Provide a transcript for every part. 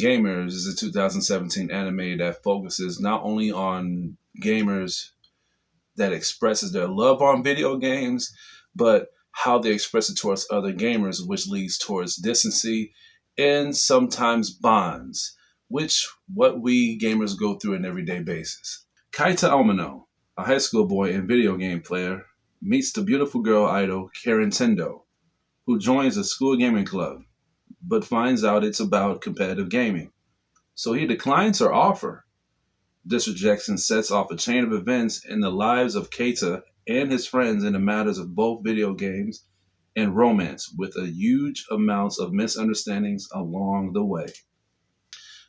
Gamers is a 2017 anime that focuses not only on gamers that expresses their love on video games, but how they express it towards other gamers, which leads towards distancy and sometimes bonds, which what we gamers go through on an everyday basis. Kaita Omino, a high school boy and video game player, meets the beautiful girl idol Karen Tendo, who joins a school gaming club, but finds out it's about competitive gaming. So he declines her offer. This rejection sets off a chain of events in the lives of Keita and his friends in the matters of both video games and romance, with a huge amounts of misunderstandings along the way.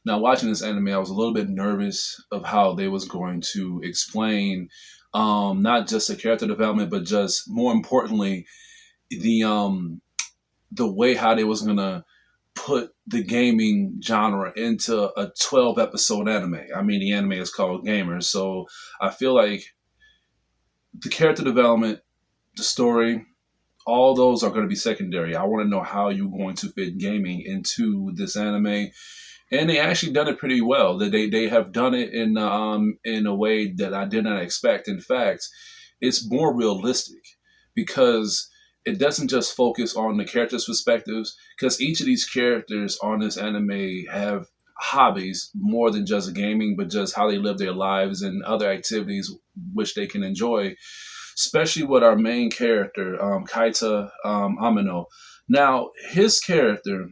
Now, watching this anime, I was a little bit nervous of how they was going to explain not just the character development, but just more importantly, the way how they was gonna put the gaming genre into a 12 episode anime. I mean, the anime is called Gamers, so I feel like the character development, the story, all those are going to be secondary. I want to know how you're going to fit gaming into this anime, and they actually done it pretty well. They have done it in a way that I did not expect. In fact, it's more realistic because it doesn't just focus on the characters' perspectives, because each of these characters on this anime have hobbies more than just gaming, but just how they live their lives and other activities which they can enjoy, especially with our main character, Kaita Amino. Now, his character,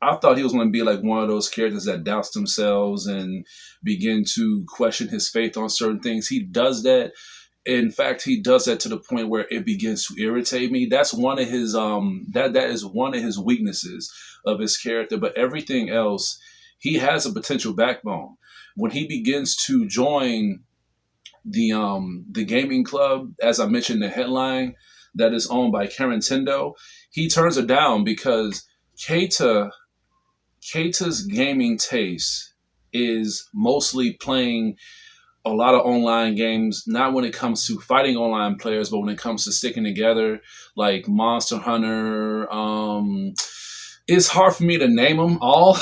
I thought he was going to be like one of those characters that doubts themselves and begin to question his faith on certain things. He does that. In fact, he does that to the point where it begins to irritate me. That's one of his that is one of his weaknesses of his character. But everything else, he has a potential backbone. When he begins to join the gaming club, as I mentioned, the headline that is owned by Karen Tendo, he turns her down because Keita's gaming taste is mostly playing a lot of online games, not when it comes to fighting online players, but when it comes to sticking together, like Monster Hunter. It's hard for me to name them all,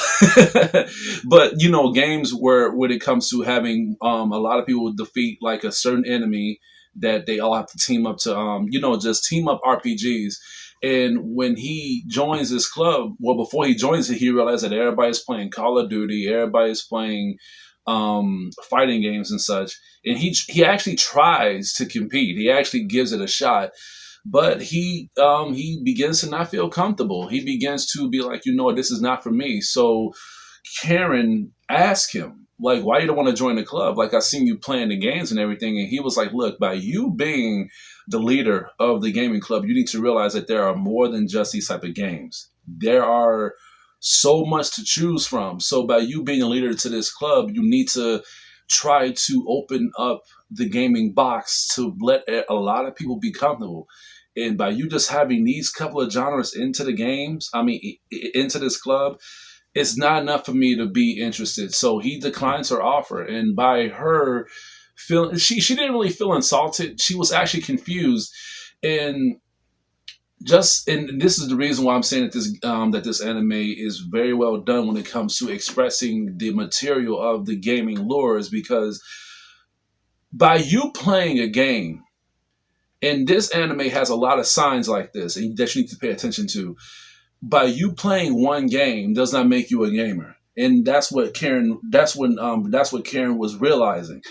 but games where when it comes to having a lot of people defeat like a certain enemy that they all have to team up to, just team up RPGs. And when he joins this club, well, before he joins it, he realized that everybody's playing Call of Duty, everybody's playing fighting games and such, and he actually tries to compete. He actually gives it a shot, but he begins to not feel comfortable. He begins to be like, this is not for me. So Karen asked him, like, why you don't want to join the club? Like, I seen you playing the games and everything. And he was like, look, by you being the leader of the gaming club, you need to realize that there are more than just these type of games. There are so much to choose from. So by you being a leader to this club, you need to try to open up the gaming box to let a lot of people be comfortable. And by you just having these couple of genres into the games, into this club, it's not enough for me to be interested. So he declines her offer. And by her feeling, she didn't really feel insulted. She was actually confused. And this is the reason why I'm saying that this anime is very well done when it comes to expressing the material of the gaming lore, is because by you playing a game, and this anime has a lot of signs like this and that you need to pay attention to. By you playing one game does not make you a gamer, and that's what Karen was realizing.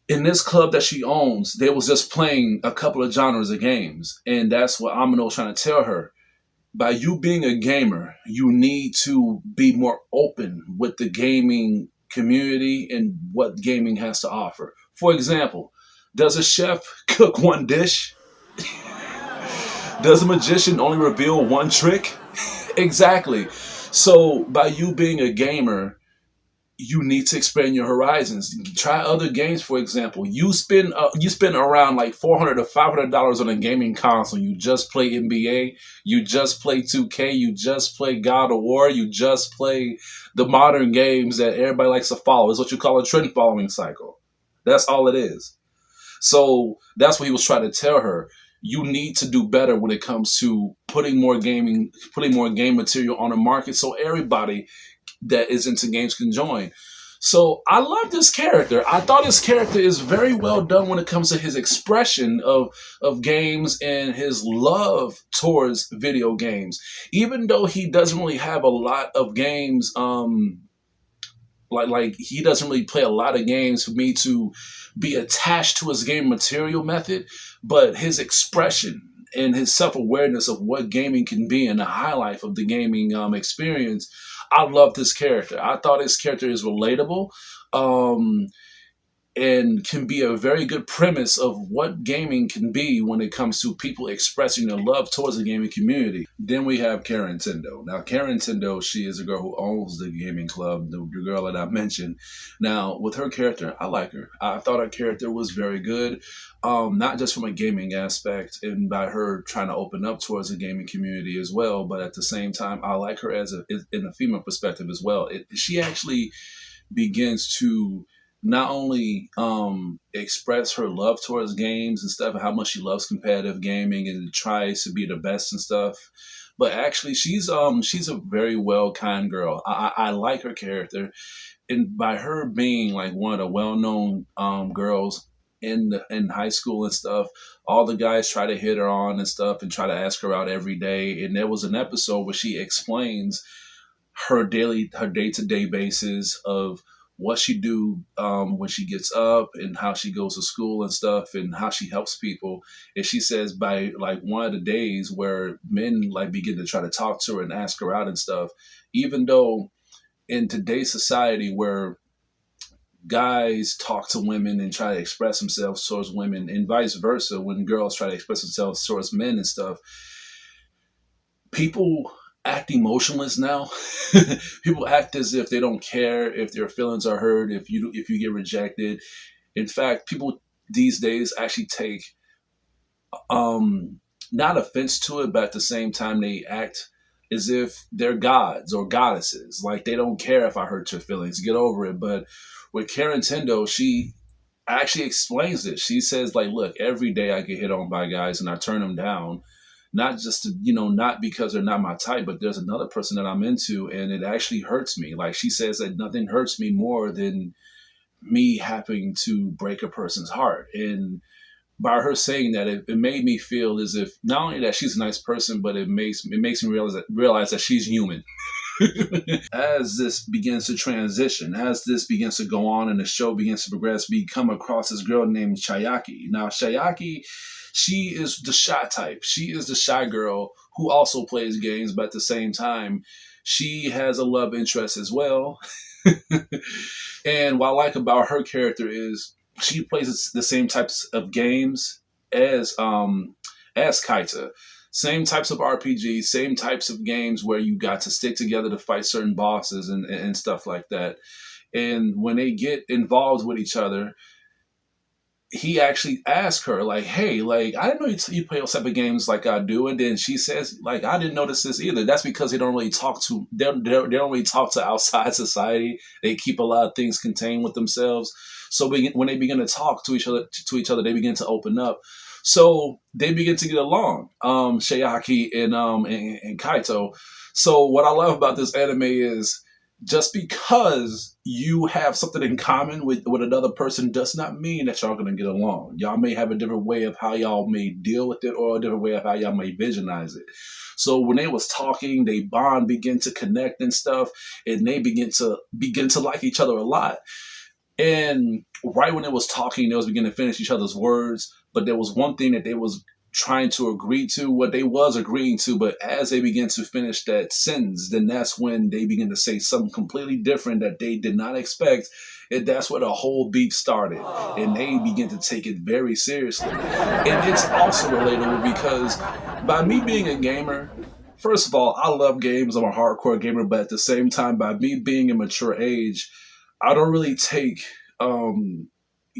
In this club that she owns, they was just playing a couple of genres of games. And that's what Amino was trying to tell her. By you being a gamer, you need to be more open with the gaming community and what gaming has to offer. For example, does a chef cook one dish? Does a magician only reveal one trick? Exactly. So by you being a gamer, you need to expand your horizons. Try other games. For example, you spend around like $400 to $500 on a gaming console. You just play NBA, you just play 2K, you just play God of War, you just play the modern games that everybody likes to follow. It's what you call a trend following cycle. That's all it is. So that's what he was trying to tell her. you need to do better when it comes to putting more game material on the market so everybody that is into games can join. So I love this character. I thought his character is very well done when it comes to his expression of games and his love towards video games. Even though he doesn't really have a lot of games, like he doesn't really play a lot of games for me to be attached to his game material method, but his expression and his self-awareness of what gaming can be and the highlight of the gaming experience, I love this character. I thought his character is relatable. Um, and can be a very good premise of what gaming can be when it comes to people expressing their love towards the gaming community. Then we have Karen Tendo. Now, Karen Tendo, she is a girl who owns the gaming club, the girl that I mentioned. Now, with her character, I like her. I thought her character was very good, not just from a gaming aspect and by her trying to open up towards the gaming community as well, but at the same time, I like her as in a female perspective as well. She actually begins to not only express her love towards games and stuff, and how much she loves competitive gaming and tries to be the best and stuff, but actually she's a very well kind girl. I like her character, and by her being like one of the well known girls in high school and stuff, all the guys try to hit her on and stuff and try to ask her out every day. And there was an episode where she explains her day to day basis of what she do when she gets up and how she goes to school and stuff and how she helps people. And she says by like one of the days where men like begin to try to talk to her and ask her out and stuff, even though in today's society where guys talk to women and try to express themselves towards women and vice versa, when girls try to express themselves towards men and stuff, people act emotionless now. People act as if they don't care if their feelings are hurt, if you get rejected. In fact, people these days actually take not offense to it, but at the same time they act as if they're gods or goddesses. Like they don't care if I hurt your feelings, get over it. But with Karen Tendo, she actually explains it. She says like, look, every day I get hit on by guys and I turn them down, not just to, not because they're not my type, but there's another person that I'm into and it actually hurts me. Like she says that nothing hurts me more than me having to break a person's heart. And by her saying that, it made me feel as if not only that she's a nice person, but it makes me realize that she's human. As this begins to transition, as this begins to go on and the show begins to progress, we come across this girl named Shayaki. Now, Shayaki, she is the shy type. She is the shy girl who also plays games, but at the same time, she has a love interest as well. And what I like about her character is she plays the same types of games as Kaita. Same types of RPGs, same types of games where you got to stick together to fight certain bosses and stuff like that. And when they get involved with each other, he actually asked her, like, hey, like, I didn't know you play those type of games like I do. And then she says, like, I didn't notice this either. That's because they don't really talk to outside society. They keep a lot of things contained with themselves. So when they begin to talk to each other, they begin to open up. So they begin to get along, Shayaki and Kaito. So what I love about this anime is just because you have something in common with another person does not mean that y'all gonna get along. Y'all may have a different way of how y'all may deal with it or a different way of how y'all may visionize it. So when they was talking, they bond, begin to connect and stuff, and they begin to like each other a lot. And right when it was talking, they was beginning to finish each other's words, but there was one thing that they was trying to agree to, what they was agreeing to, but as they begin to finish that sentence, then that's when they begin to say something completely different that they did not expect. And that's where the whole beef started. And they begin to take it very seriously. And it's also relatable because by me being a gamer, first of all, I love games. I'm a hardcore gamer, but at the same time, by me being a mature age, I don't really take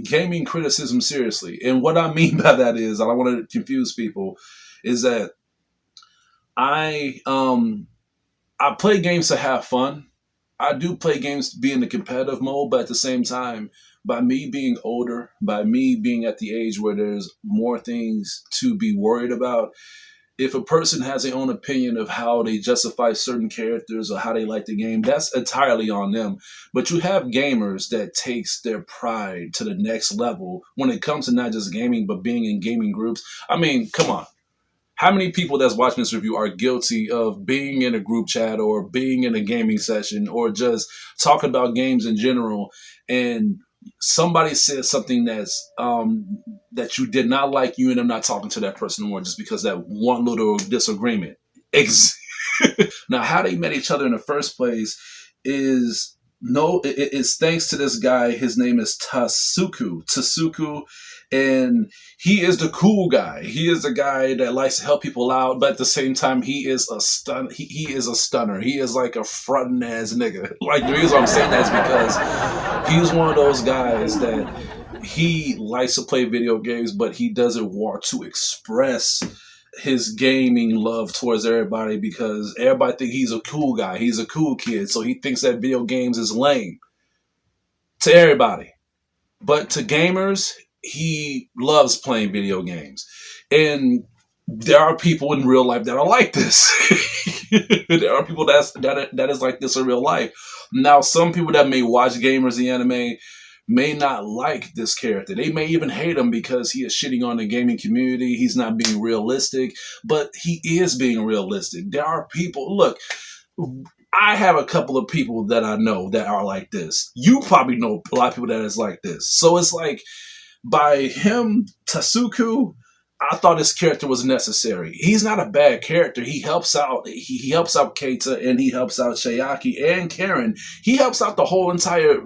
gaming criticism seriously. And what I mean by that is, I don't want to confuse people, is that I I play games to have fun. I do play games to be in the competitive mode, but at the same time, by me being older, by me being at the age where there's more things to be worried about, if a person has their own opinion of how they justify certain characters or how they like the game, that's entirely on them. But you have gamers that takes their pride to the next level when it comes to not just gaming, but being in gaming groups. I mean, come on. How many people that's watching this review are guilty of being in a group chat or being in a gaming session or just talking about games in general, and somebody says something that you did not like, you end up not talking to that person anymore just because that one little disagreement. Now, how they met each other in the first place is no, it's thanks to this guy. His name is Tsuku, and he is the cool guy. He is the guy that likes to help people out, but at the same time, he is a stun. He is a stunner. He is like a frontin' ass nigga. Like the reason I'm saying that is because he's one of those guys that he likes to play video games, but he doesn't want to express his gaming love towards everybody because everybody think he's a cool guy. He's a cool kid, so he thinks that video games is lame to everybody. But to gamers, he loves playing video games. And there are people in real life that are like this. There are people that is like this in real life. Now, some people that may watch gamers in anime may not like this character. They may even hate him because he is shitting on the gaming community. He's not being realistic, but he is being realistic. There are people, look, I have a couple of people that I know that are like this. You probably know a lot of people that is like this. So it's like, by him, Tsuku, I thought his character was necessary. He's not a bad character. He helps out. He helps out Keita, and he helps out Shayaki and Karen. He helps out the whole entire.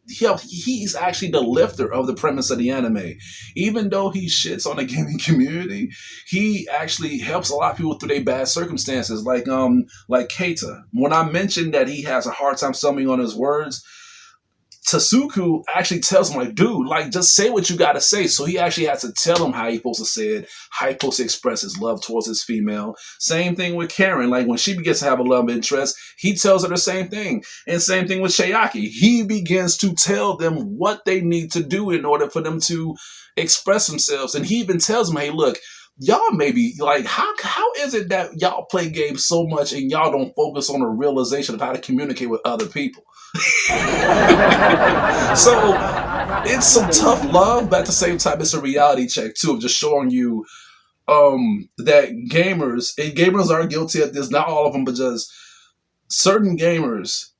He's actually the lifter of the premise of the anime. Even though he shits on the gaming community, he actually helps a lot of people through their bad circumstances. Like Keita. When I mentioned that he has a hard time stumbling on his words, Tsuku actually tells him, like, dude, like, just say what you gotta say. So he actually has to tell him how he's supposed to say it, how he's supposed to express his love towards his female. Same thing with Karen. Like, when she begins to have a love interest, he tells her the same thing. And same thing with Shayaki. He begins to tell them what they need to do in order for them to express themselves. And he even tells them, hey, look, y'all maybe like how is it that y'all play games so much and y'all don't focus on the realization of how to communicate with other people? So it's some tough love, but at the same time, it's a reality check too of just showing you that gamers are guilty of this. Not all of them, but just certain gamers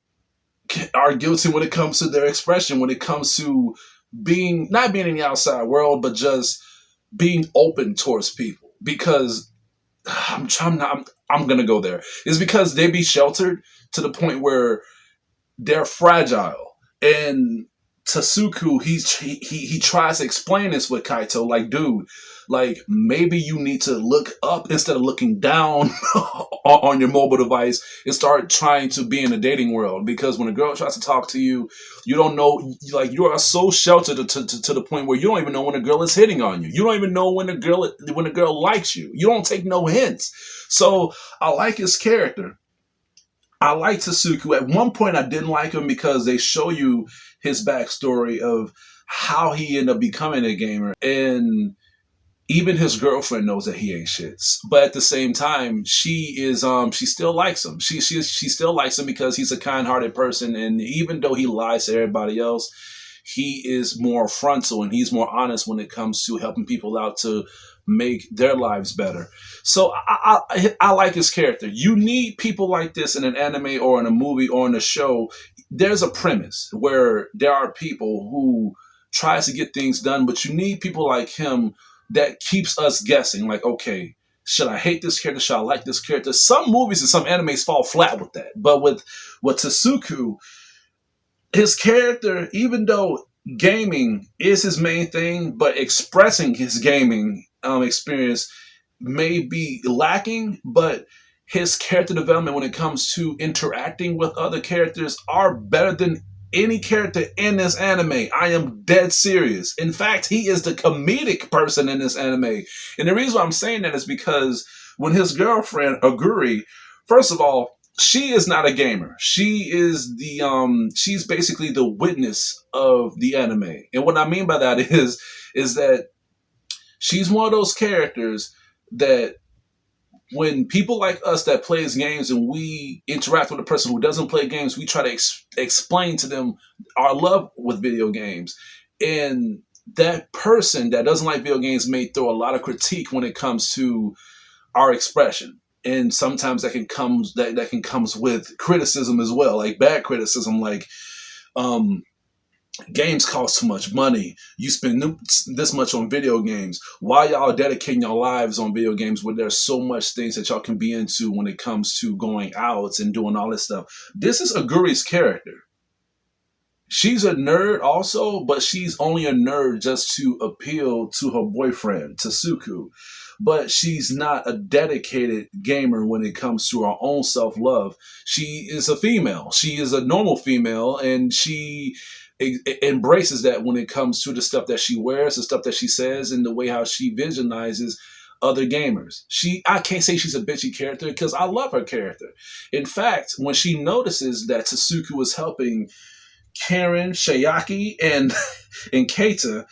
are guilty when it comes to their expression, when it comes to not being in the outside world, but just being open towards people. Because I'm gonna go there. It's because they be sheltered to the point where they're fragile. And Tsuku, he tries to explain this with Kaito, like, dude, like, maybe you need to look up instead of looking down on your mobile device and start trying to be in the dating world. Because when a girl tries to talk to you, you don't know, like, you are so sheltered to the point where you don't even know when a girl is hitting on you. You don't even know when a girl likes you. You don't take no hints. So I like his character. I like Tsuku. At one point, I didn't like him because they show you his backstory of how he ended up becoming a gamer. And even his girlfriend knows that he ain't shit. But at the same time, she still likes him. She still likes him because he's a kind-hearted person. And even though he lies to everybody else, he is more frontal and he's more honest when it comes to helping people out to make their lives better. So I like his character. You need people like this in an anime or in a movie or in a show. There's a premise where there are people who tries to get things done, but you need people like him that keeps us guessing. Like, okay, should I hate this character? Should I like this character? Some movies and some animes fall flat with that. But with Tsuku, his character, even though gaming is his main thing, but expressing his gaming experience may be lacking, but his character development when it comes to interacting with other characters are better than any character in this anime. I am dead serious. In fact, he is the comedic person in this anime. And the reason why I'm saying that is because when his girlfriend, Guri, first of all, she is not a gamer. She is the she's basically the witness of the anime. And what I mean by that is that she's one of those characters that when people like us that plays games and we interact with a person who doesn't play games, we try to explain to them our love with video games. And that person that doesn't like video games may throw a lot of critique when it comes to our expression. And sometimes that can comes with criticism as well, like bad criticism, like um, games cost too much money. You spend this much on video games. Why y'all dedicating your lives on video games when there's so much things that y'all can be into when it comes to going out and doing all this stuff? This is Aguri's character. She's a nerd also, but she's only a nerd just to appeal to her boyfriend, Tsuku. But she's not a dedicated gamer when it comes to her own self love. She is a female. She is a normal female, and she embraces that when it comes to the stuff that she wears, the stuff that she says, and the way how she visualizes other gamers. I can't say she's a bitchy character because I love her character. In fact, when she notices that Tsuku is helping Karen, Shayaki, and and Keita,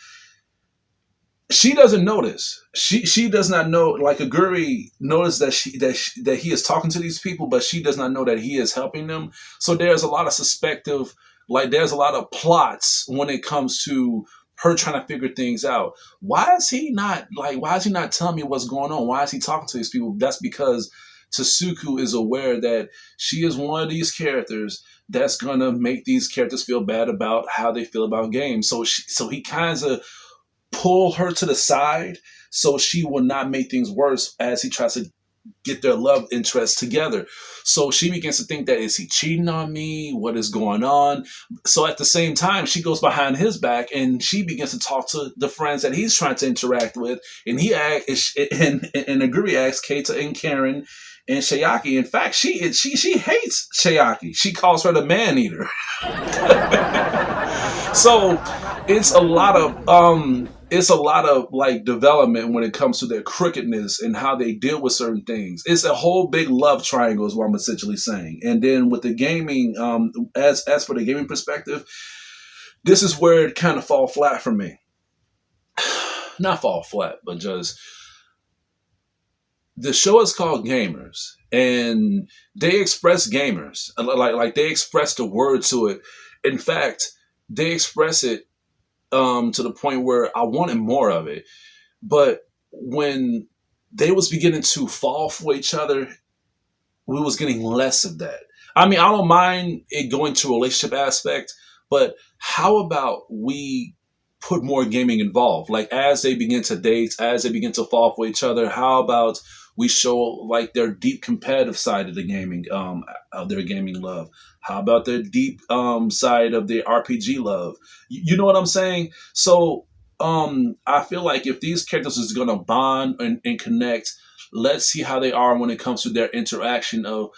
she doesn't notice. She does not know. Like Aguri noticed that he is talking to these people, but she does not know that he is helping them. So there's a lot of suspective, like there's a lot of plots when it comes to her trying to figure things out. Why is he not like? Why is he not telling me what's going on? Why is he talking to these people? That's because Tsuku is aware that she is one of these characters that's gonna make these characters feel bad about how they feel about games. So he kind of pull her to the side so she will not make things worse as he tries to get their love interests together. So she begins to think that, is he cheating on me? What is going on? So at the same time, she goes behind his back and she begins to talk to the friends that he's trying to interact with. And and Aguri asks Keita and Karen and Shayaki. In fact, she hates Shayaki. She calls her the man eater. So it's a lot of like development when it comes to their crookedness and how they deal with certain things. It's a whole big love triangle is what I'm essentially saying. And then with the gaming, as for the gaming perspective, this is where it kind of fall flat for me. Not fall flat, but just the show is called Gamers, and they express gamers like they express the word to it. In fact, they express it to the point where I wanted more of it. But when they was beginning to fall for each other, we was getting less of that. I mean, I don't mind it going to a relationship aspect, but how about we put more gaming involved? Like as they begin to date, as they begin to fall for each other, how about we show like their deep competitive side of the gaming, of their gaming love? How about their deep side of their RPG love? You know what I'm saying? So I feel like if these characters is gonna bond and connect, let's see how they are when it comes to their interaction of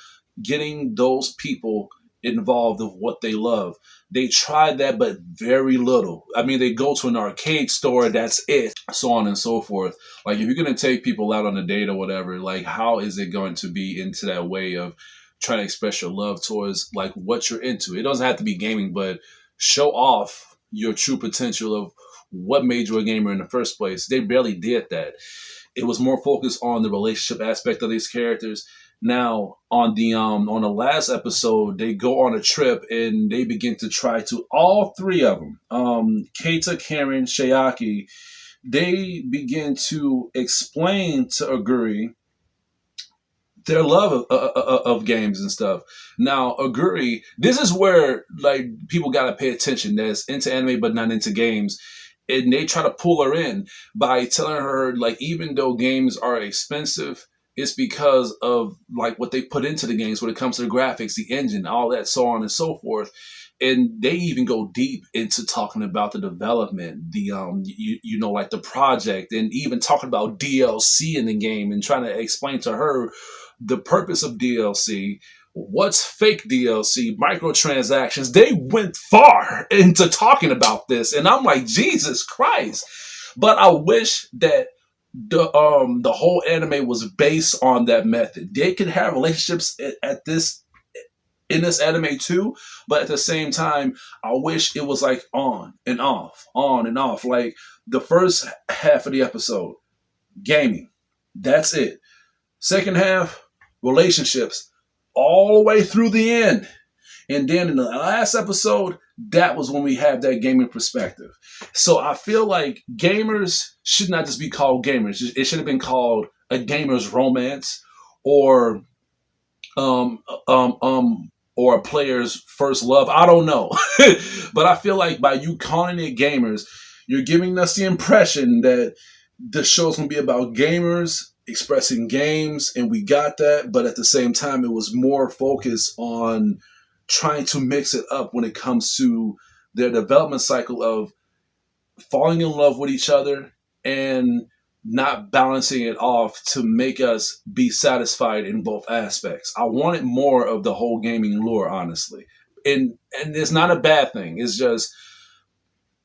getting those people involved of what they love. They tried that, but very little. I mean, they go to an arcade store, that's it, so on and so forth. Like, if you're going to take people out on a date or whatever, like, how is it going to be into that way of trying to express your love towards, like, what you're into? It doesn't have to be gaming, but show off your true potential of what made you a gamer in the first place. They barely did that. It was more focused on the relationship aspect of these characters. Now on the last episode, they go on a trip and they begin to try to, all three of them, Keita, Karen, Shayaki, they begin to explain to Aguri their love of games and stuff. Now Aguri, this is where like people gotta pay attention. That's into anime but not into games. And they try to pull her in by telling her, like, even though games are expensive, it's because of like what they put into the games when it comes to the graphics, the engine, all that, so on and so forth. And they even go deep into talking about the development, the like the project, and even talking about DLC in the game and trying to explain to her the purpose of DLC. What's fake DLC, microtransactions? They went far into talking about this, and I'm like, Jesus Christ! But I wish that the whole anime was based on that method. They could have relationships at this in this anime too, but at the same time, I wish it was like on and off, on and off. Like the first half of the episode, gaming, that's it. Second half, relationships, all the way through the end. And then in the last episode, that was when we had that gaming perspective. So I feel like gamers should not just be called gamers. It should have been called a gamer's romance, or um um um or a player's first love. I don't know. But I feel like by you calling it gamers, you're giving us the impression that the show's gonna be about gamers expressing games, and we got that, but at the same time it was more focused on trying to mix it up when it comes to their development cycle of falling in love with each other and not balancing it off to make us be satisfied in both aspects. I wanted more of the whole gaming lore, honestly. And it's not a bad thing. It's just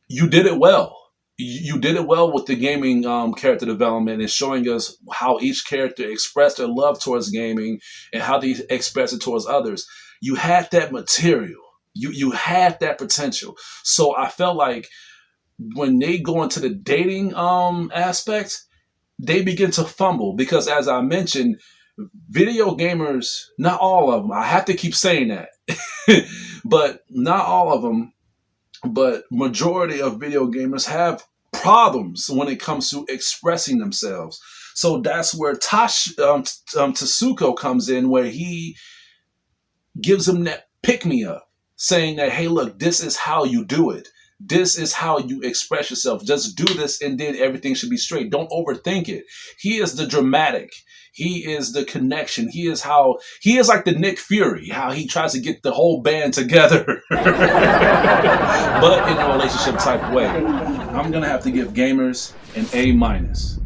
you did it well. You did it well with the gaming character development and showing us how each character expressed their love towards gaming and how they express it towards others. You had that material. You had that potential. So I felt like when they go into the dating aspect, they begin to fumble because, as I mentioned, video gamers, not all of them, I have to keep saying that, but not all of them, but majority of video gamers have problems when it comes to expressing themselves. So that's where Tsuku comes in, where he gives them that pick me up, saying that, hey, look, this is how you do it. This is how you express yourself. Just do this and then everything should be straight. Don't overthink it. He is the dramatic. He is the connection. He is like the Nick Fury, how he tries to get the whole band together, but in a relationship type way. I'm going to have to give gamers an A minus.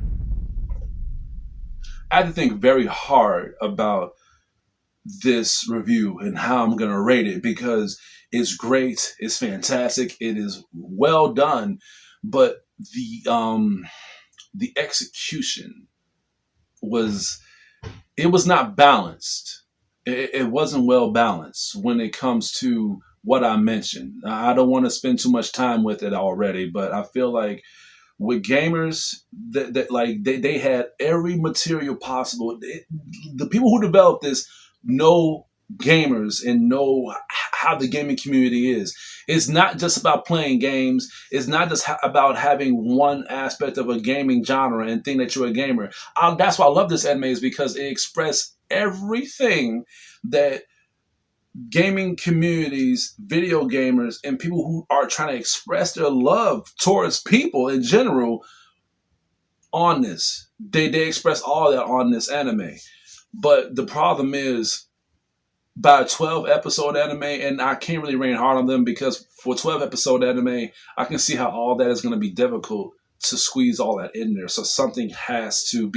I had to think very hard about this review and how I'm going to rate it, because it's great, it's fantastic, it is well done, but the execution was not balanced. It wasn't well balanced when it comes to what I mentioned. I don't want to spend too much time with it already, but I feel like with gamers that like they had every material possible. The people who developed this know gamers and know how the gaming community is. It's not just about playing games. It's not just about having one aspect of a gaming genre and think that you're a gamer. That's why I love this anime, is because it expressed everything that gaming communities, video gamers, and people who are trying to express their love towards people in general on this. They express all that on this anime. But the problem is, by a 12 episode anime, and I can't really rain hard on them, because for 12 episode anime, I can see how all that is going to be difficult to squeeze all that in there. So something has to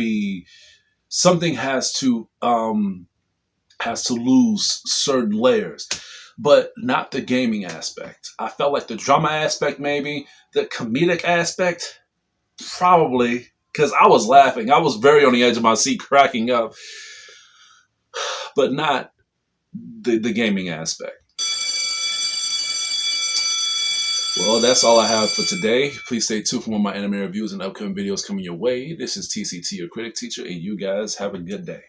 lose certain layers, but not the gaming aspect. I felt like the drama aspect, maybe the comedic aspect, probably, because I was laughing. I was very on the edge of my seat, cracking up, but not the gaming aspect. Well, that's all I have for today. Please stay tuned for more of my anime reviews and upcoming videos coming your way. This is TCT, your critic teacher, and you guys have a good day.